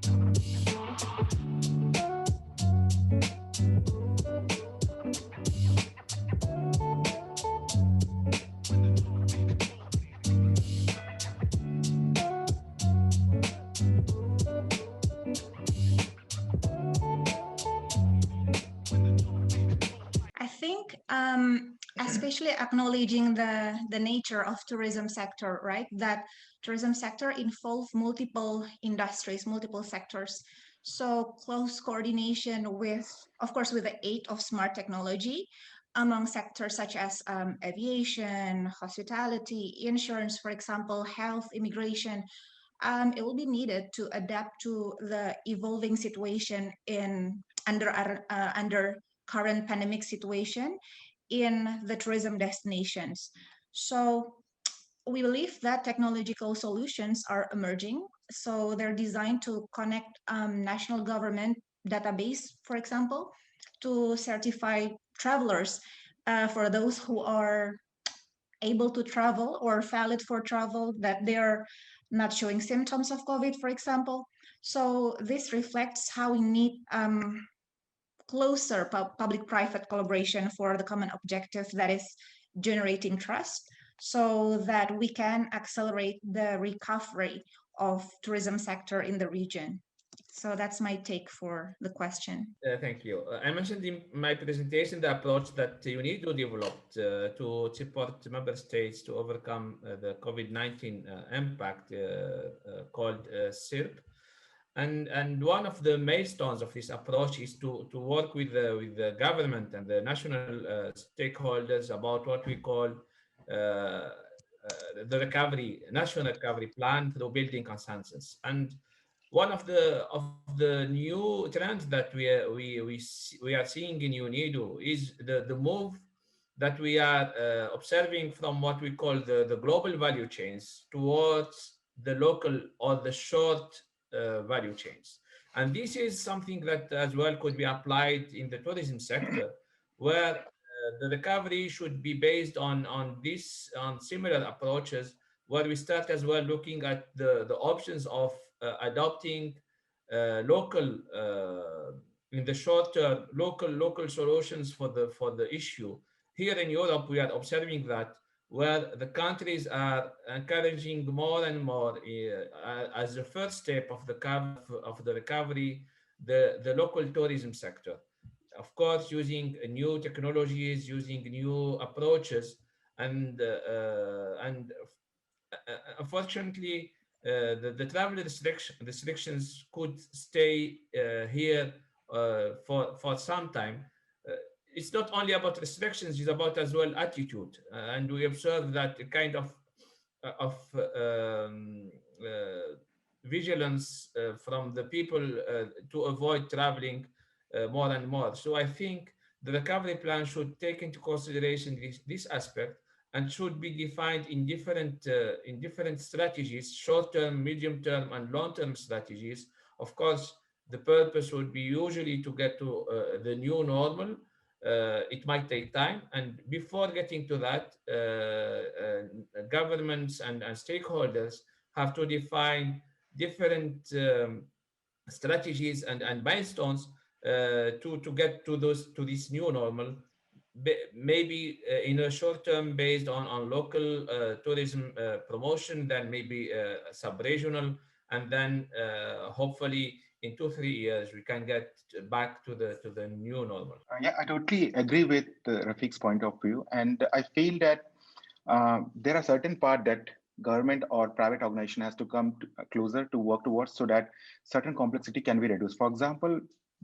I think, especially acknowledging the nature of tourism sector, right? That tourism sector involves multiple industries, multiple sectors. So close coordination with, of course, with the aid of smart technology among sectors such as aviation, hospitality, insurance, for example, health, immigration, it will be needed to adapt to the evolving situation under current pandemic situation in the tourism destinations. So we believe that technological solutions are emerging. So they're designed to connect national government database, for example, to certify travelers for those who are able to travel or valid for travel, that they're not showing symptoms of COVID, for example. So this reflects how we need closer public-private collaboration for the common objective, that is generating trust, so that we can accelerate the recovery of tourism sector in the region. So that's my take for the question. Thank you. I mentioned in my presentation the approach that UNIDO developed to support member states to overcome the COVID-19 impact called SHAREit. And one of the milestones of this approach is to work with the government and the national stakeholders about what we call the national recovery plan through building consensus. And one of the new trends that we are seeing in UNIDO is the move that we are observing from what we call the global value chains towards the local or the short value chains. And this is something that as well could be applied in the tourism sector, where the recovery should be based on similar approaches, where we start as well looking at the options of adopting local in the short term local solutions for the issue. Here in Europe, we are observing that where the countries are encouraging more and more as the first step of the recovery, the local tourism sector. Of course, using new technologies, using new approaches, and unfortunately, the travel restrictions could stay here for some time. It's not only about restrictions; it's about as well attitude, and we observe that a kind of vigilance from the people to avoid traveling more and more. So I think the recovery plan should take into consideration this aspect and should be defined in different strategies, short-term, medium-term, and long-term strategies. Of course, the purpose would be usually to get to the new normal. It might take time, and before getting to that, governments and stakeholders have to define different strategies and milestones to get to this new normal. Maybe in a short term based on local tourism promotion, then maybe sub-regional, and then hopefully in 2-3 years we can get back to the new normal. Yeah, I totally agree with Rafiq's point of view, and I feel that there are certain parts that government or private organization has to come closer to work towards, so that certain complexity can be reduced. For example,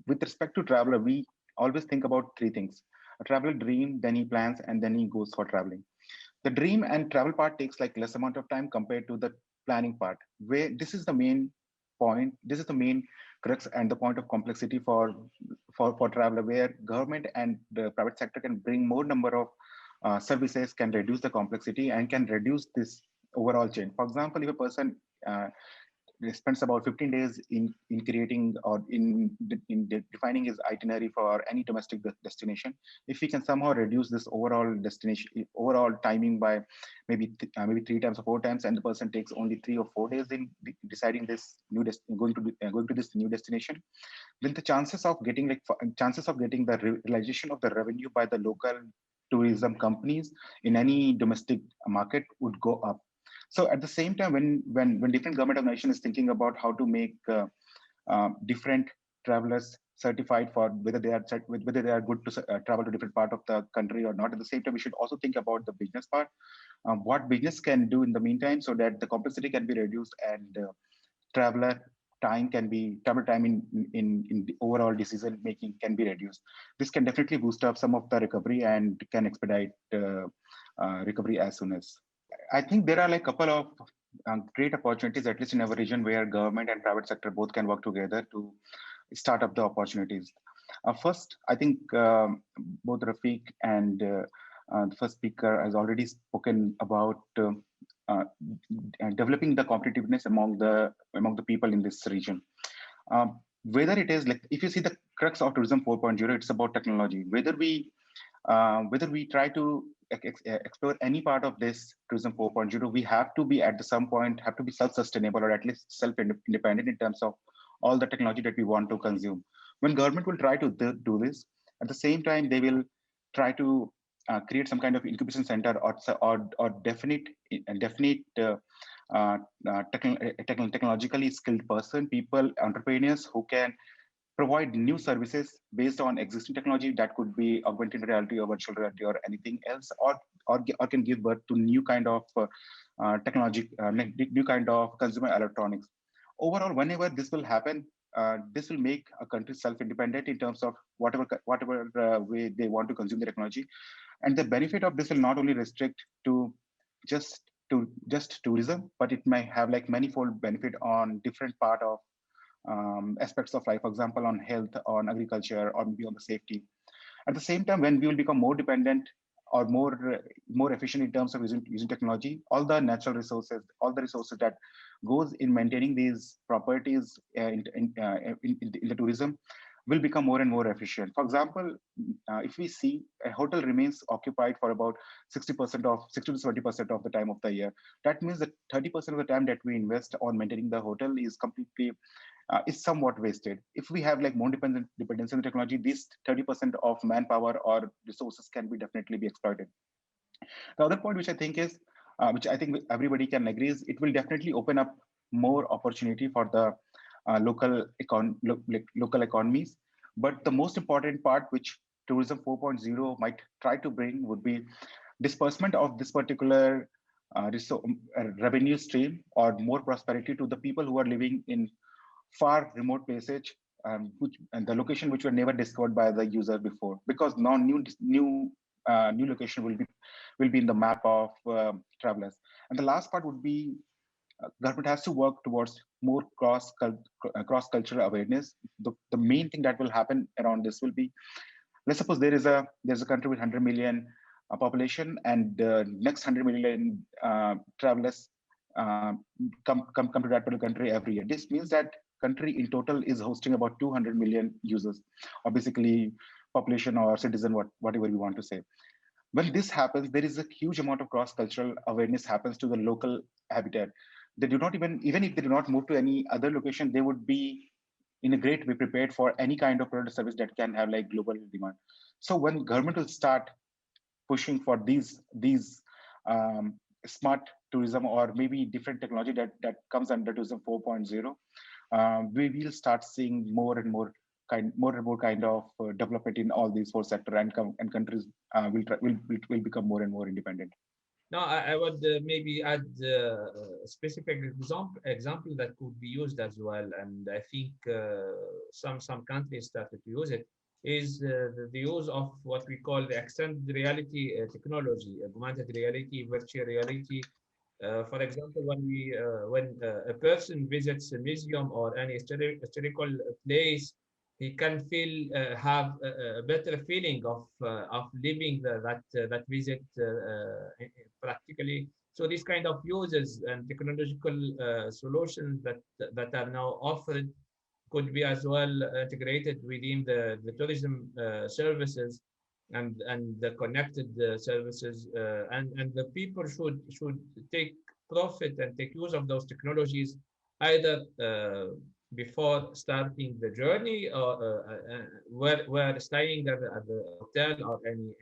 with respect to traveler, we always think about three things: a traveler dream, then he plans, and then he goes for traveling. The dream and travel part takes like less amount of time compared to the planning part, where this is the main point. This is the main crux and the point of complexity for traveler, where government and the private sector can bring more number of services, can reduce the complexity and can reduce this overall chain. For example, if a person spends about 15 days in creating or in defining his itinerary for any domestic destination. If we can somehow reduce this overall timing by maybe 3 times or 4 times, and the person takes only 3 or 4 days in deciding this going to this new destination, then the chances of getting the realization of the revenue by the local tourism companies in any domestic market would go up. So at the same time, when different government organization is thinking about how to make different travelers certified for whether they are good to travel to different part of the country or not, at the same time we should also think about the business part, what business can do in the meantime so that the complexity can be reduced and travel time in the overall decision making can be reduced. This can definitely boost up some of the recovery and can expedite recovery as soon as. I think there are like a couple of great opportunities, at least in our region, where government and private sector both can work together to start up the opportunities. First, I think both Rafiq and the first speaker has already spoken about developing the competitiveness among the people in this region. Whether it is like, if you see the crux of tourism 4.0, it's about technology. Whether we try to explore any part of this tourism 4.0, we have to be at some point have to be self-sustainable or at least self-independent in terms of all the technology that we want to consume. When government will try to do this, at the same time they will try to create some kind of incubation center or definite technologically skilled people, entrepreneurs who can provide new services based on existing technology that could be augmented reality or virtual reality or anything else, or can give birth to new kind of technology, new kind of consumer electronics. Overall, whenever this will happen, this will make a country self-independent in terms of whatever way they want to consume the technology. And the benefit of this will not only restrict to just tourism, but it may have like manifold benefit on different part of aspects of life, for example, on health, on agriculture, or maybe on the safety. At the same time, when we will become more dependent or more efficient in terms of using technology, all the natural resources, all the resources that goes in maintaining these properties in the tourism will become more and more efficient. For example, if we see a hotel remains occupied for about 60 to 70% of the time of the year, that means that 30% of the time that we invest on maintaining the hotel is completely is somewhat wasted. If we have like more dependence on technology, this 30% of manpower or resources can be definitely be exploited. The other point, which I think is, which I think everybody can agree, is it will definitely open up more opportunity for the local economies. But the most important part, which tourism 4.0 might try to bring, would be disbursement of this particular revenue stream or more prosperity to the people who are living in far remote places, and the location which were never discovered by the user before, because now new location will be in the map of travelers. And the last part would be government has to work towards more cross-cultural awareness. The main thing that will happen around this will be, let's suppose there's a country with 100 million population, and the next 100 million travelers come to that particular country every year. This means that country in total is hosting about 200 million users, or basically population or citizen, whatever you want to say. When this happens, there is a huge amount of cross-cultural awareness happens to the local habitat. They do not even if they do not move to any other location, they would be in a great way prepared for any kind of product or service that can have like global demand. So when government will start pushing for these smart tourism or maybe different technology that comes under tourism 4.0, we will start seeing more and more kind of development in all these four sectors, and countries will become more and more independent. No, I would maybe add a specific example that could be used as well, and I think some countries started to use it, is the use of what we call the extended reality technology, augmented reality, virtual reality. For example, when a person visits a museum or any historical place, he can have a better feeling of living that visit practically So these kind of uses and technological solutions that are now offered could be as well integrated within the tourism services and the connected services, and the people should take profit and take use of those technologies either before starting the journey or where staying at the hotel or any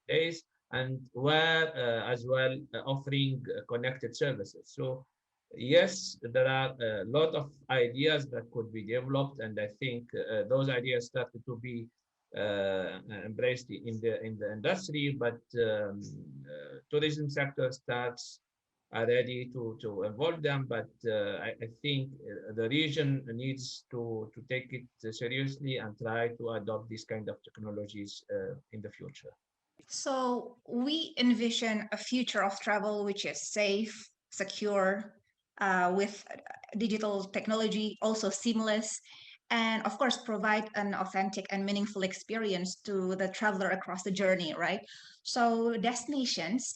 place, and where as well offering connected services. So yes, there are a lot of ideas that could be developed, and I think those ideas started to be embraced in the industry, but tourism sector starts are ready to involve them. But I think the region needs to take it seriously and try to adopt these kind of technologies in the future. So we envision a future of travel which is safe, secure, with digital technology, also seamless, and of course provide an authentic and meaningful experience to the traveler across the journey, right? So destinations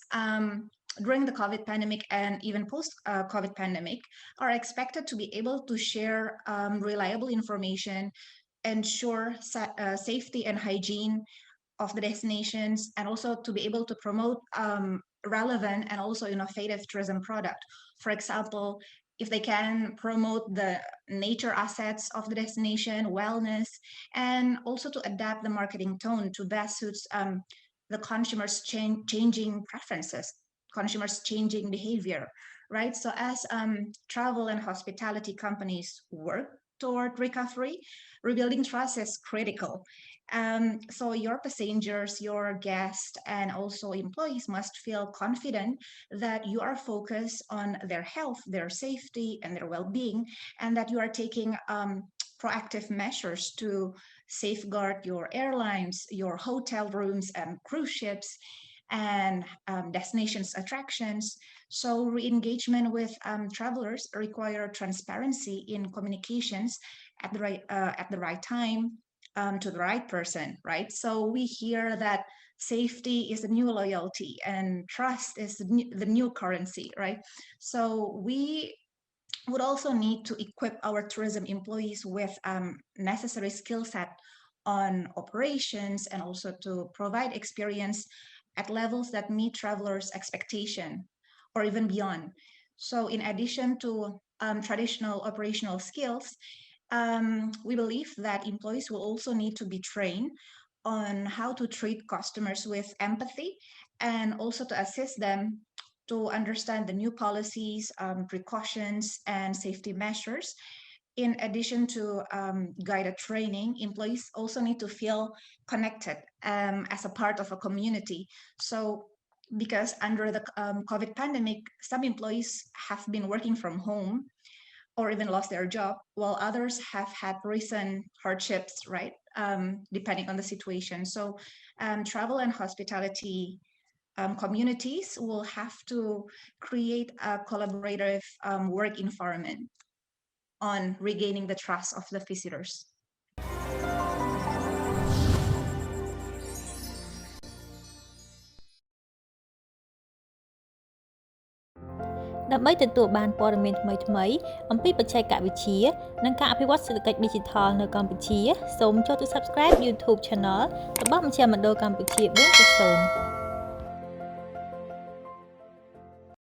during the COVID pandemic and even post-COVID pandemic are expected to be able to share reliable information, ensure safety and hygiene of the destinations, and also to be able to promote relevant and also innovative tourism product. For example, if they can promote the nature assets of the destination, wellness, and also to adapt the marketing tone to best suits the consumers' changing preferences, consumers' changing behavior, right? So as travel and hospitality companies work toward recovery, rebuilding trust is critical. So your passengers, your guests, and also employees must feel confident that you are focused on their health, their safety, and their well-being, and that you are taking proactive measures to safeguard your airlines, your hotel rooms and cruise ships, and destinations attractions. So re-engagement with travelers require transparency in communications at the right time, to the right person, right? So we hear that safety is the new loyalty and trust is the new currency, right? So we would also need to equip our tourism employees with necessary skill set on operations, and also to provide experience at levels that meet travelers' expectation or even beyond. So in addition to traditional operational skills, we believe that employees will also need to be trained on how to treat customers with empathy, and also to assist them to understand the new policies, precautions, and safety measures. In addition to guided training, employees also need to feel connected as a part of a community. So because under the COVID pandemic, some employees have been working from home or even lost their job, while others have had recent hardships, right? Depending on the situation. So travel and hospitality communities will have to create a collaborative work environment on regaining the trust of the visitors. ដើម្បីទទួលបានព័ត៌មានថ្មីៗអំពីបច្ចេកវិទ្យានិងការអភិវឌ្ឍសេដ្ឋកិច្ច Digital នៅកម្ពុជាសូមចុច Subscribe YouTube Channel របស់មជ្ឈមណ្ឌលកម្ពុជា 4.0